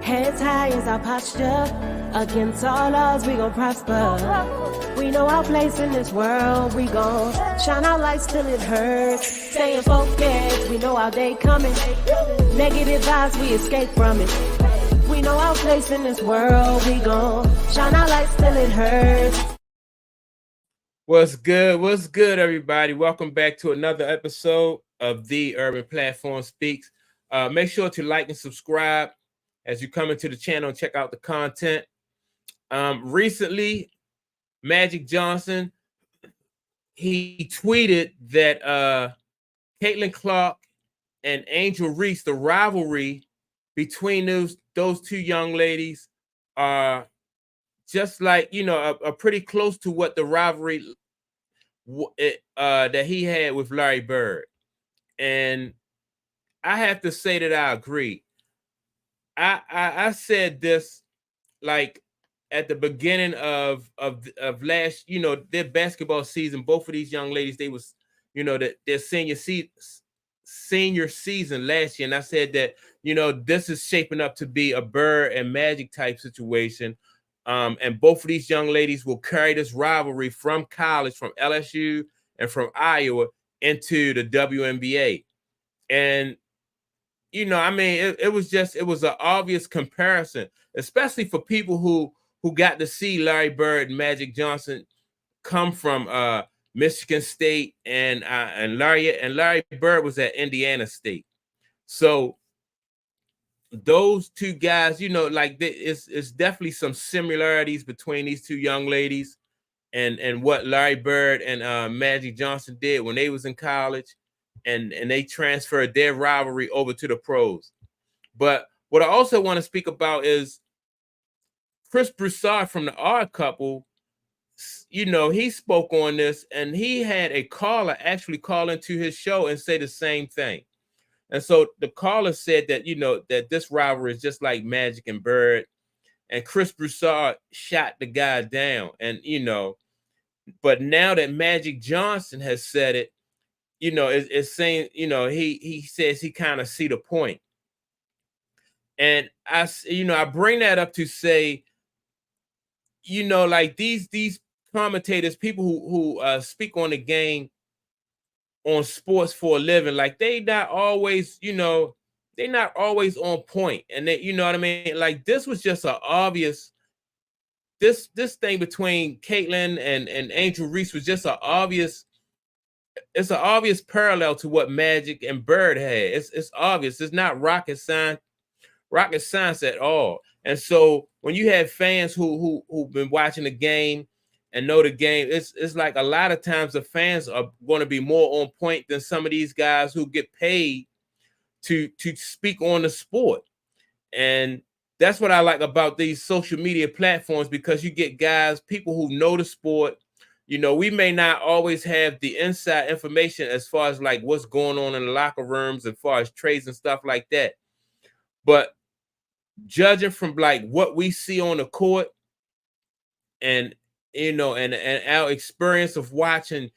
Heads high is our posture. Against all odds, we gon' prosper. We know our place in this world. We gon' shine our lights till it hurts. Staying focused, we know our day coming. Negative vibes, we escape from it. We know our place in this world. We gon' shine our lights till it hurts. What's good? What's good, everybody? Welcome back to another episode of The Urban Platform Speaks. Make sure to like and subscribe as you come into the channel and check out the content. Recently, Magic Johnson, he tweeted that Caitlin Clark and Angel Reese, the rivalry between those two young ladies are just like, are pretty close to what the rivalry that he had with Larry Bird. And I have to say that I agree. I said this like at the beginning of last, their basketball season. Both of these young ladies, they was, their senior season last year, and I said that this is shaping up to be a Bird and Magic type situation. And both of these young ladies will carry this rivalry from college, from LSU and from Iowa into the WNBA. And it was an obvious comparison, especially for people who got to see Larry Bird and Magic Johnson come from Michigan State, and Larry Bird was at Indiana State. So those two guys, it's definitely some similarities between these two young ladies and what Larry Bird and Magic Johnson did when they was in college, and they transferred their rivalry over to the pros. But what I also want to speak about is Chris Broussard from The Odd Couple. He spoke on this, and he had a caller actually call into his show and say the same thing. And so the caller said that, that this rivalry is just like Magic and Bird, and Chris Broussard shot the guy down. And, but now that Magic Johnson has said it, it's saying, he says he kind of see the point. And I bring that up to say, like these commentators, people who speak on the game, on sports for a living, like they're not always on point. And they, you know what I mean? Like this was just an obvious, this thing between Caitlin and Angel Reese was just it's an obvious parallel to what Magic and Bird had. It's obvious. It's not rocket science at all. And so when you have fans who've been watching the game and know the game, it's like a lot of times the fans are going to be more on point than some of these guys who get paid to speak on the sport. And that's what I like about these social media platforms, because you get guys, people who know the sport. We may not always have the inside information as far as like what's going on in the locker rooms, as far as trades and stuff like that. But judging from like what we see on the court, and and our experience of watching,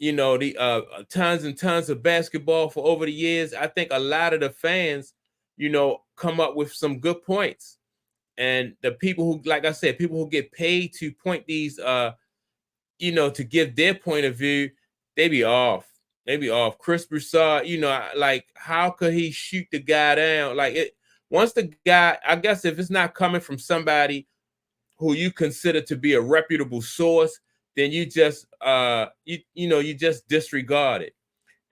the tons and tons of basketball for over the years, I think a lot of the fans, come up with some good points. And the people who, like I said, people who get paid to point these, to give their point of view, they be off. Chris Broussard, like how could he shoot the guy down? Like it, once the guy, I guess if it's not coming from somebody who you consider to be a reputable source, then you just you just disregard it.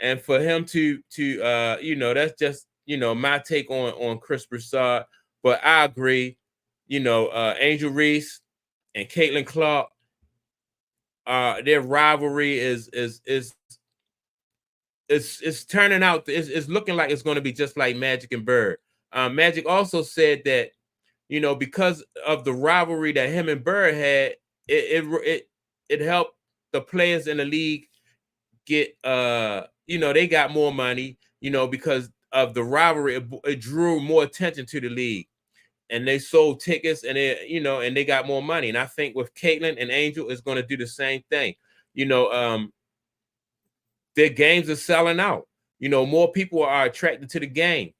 And for him to that's just my take on Chris Broussard. But I agree, Angel Reese and Caitlin Clark, their rivalry is turning out, it's looking like it's going to be just like Magic and Bird. Magic also said that, because of the rivalry that him and Bird had, it helped the players in the league get they got more money, because of the rivalry. It drew more attention to the league, and they sold tickets, and and they got more money. And I think with Caitlin and Angel, it's going to do the same thing. Their games are selling out. More people are attracted to the game.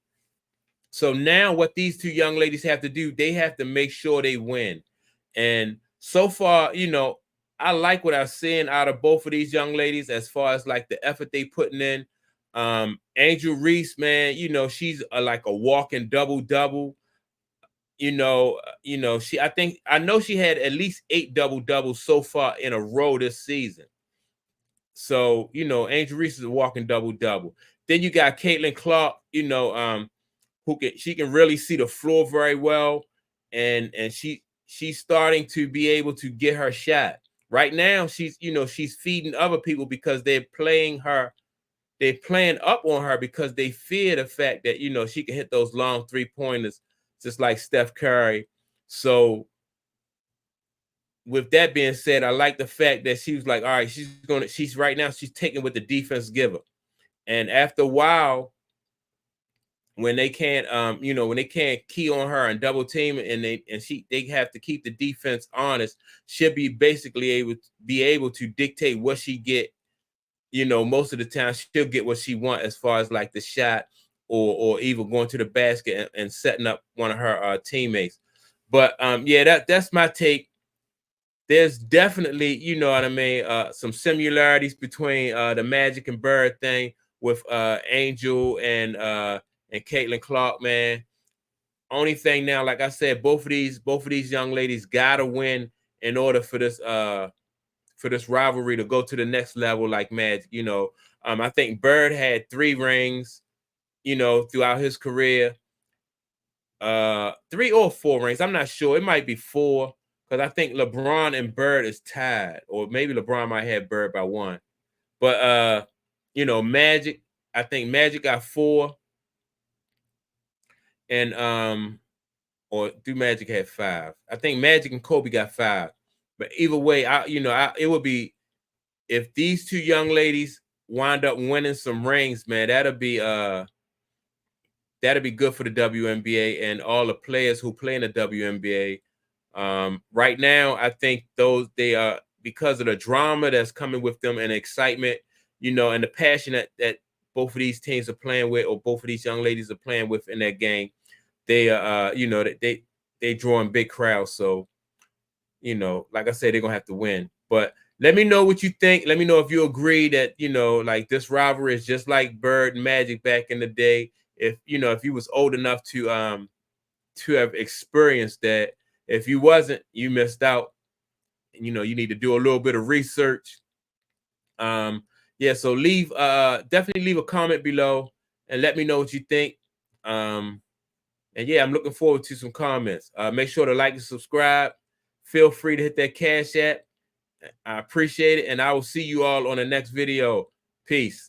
So now what these two young ladies have to do, they have to make sure they win. And so far, you know, I like what I'm seeing out of both of these young ladies as far as like the effort they putting in. Angel Reese, man, you know, she's like a walking double-double. I know she had at least 8 double-doubles so far in a row this season. So, you know, Angel Reese is a walking double-double. Then you got Caitlin Clark, she can really see the floor very well, and she's starting to be able to get her shot. Right now, she's feeding other people because they're playing up on her because they fear the fact that she can hit those long 3-pointers just like Steph Curry. So with that being said, I like the fact that she was like, all right, she's right now, she's taking what the defense give her. And after a while, when they can't key on her and double team, and they have to keep the defense honest, she'll be basically able to dictate what she get. Most of the time she'll get what she want as far as like the shot or even going to the basket and setting up one of her teammates. But yeah, that's my take. There's definitely, you know what I mean, some similarities between the Magic and Bird thing with Angel and Caitlin Clark, man. Only thing now, like I said, both of these young ladies gotta win in order for this rivalry to go to the next level, like Magic. I think Bird had 3 rings, throughout his career. 3 or 4 rings. I'm not sure. It might be 4 because I think LeBron and Bird is tied, or maybe LeBron might have Bird by 1. But Magic, I think Magic got 4, and or do Magic have 5? I think Magic and Kobe got 5. But either way, it would be, if these two young ladies wind up winning some rings, man, that'll be good for the WNBA and all the players who play in the WNBA. Right now, I think they are, because of the drama that's coming with them and excitement, and the passion that both of these teams are playing with, or both of these young ladies are playing with in their game. They they drawing big crowds. So, like I said, they're gonna have to win. But let me know what you think. Let me know if you agree that, like this rivalry is just like Bird and Magic back in the day. If you was old enough to have experienced that. If you wasn't, you missed out. You need to do a little bit of research. Yeah, so definitely leave a comment below and let me know what you think. And yeah, I'm looking forward to some comments. Make sure to like and subscribe. Feel free to hit that Cash App. I appreciate it, and I will see you all on the next video. Peace.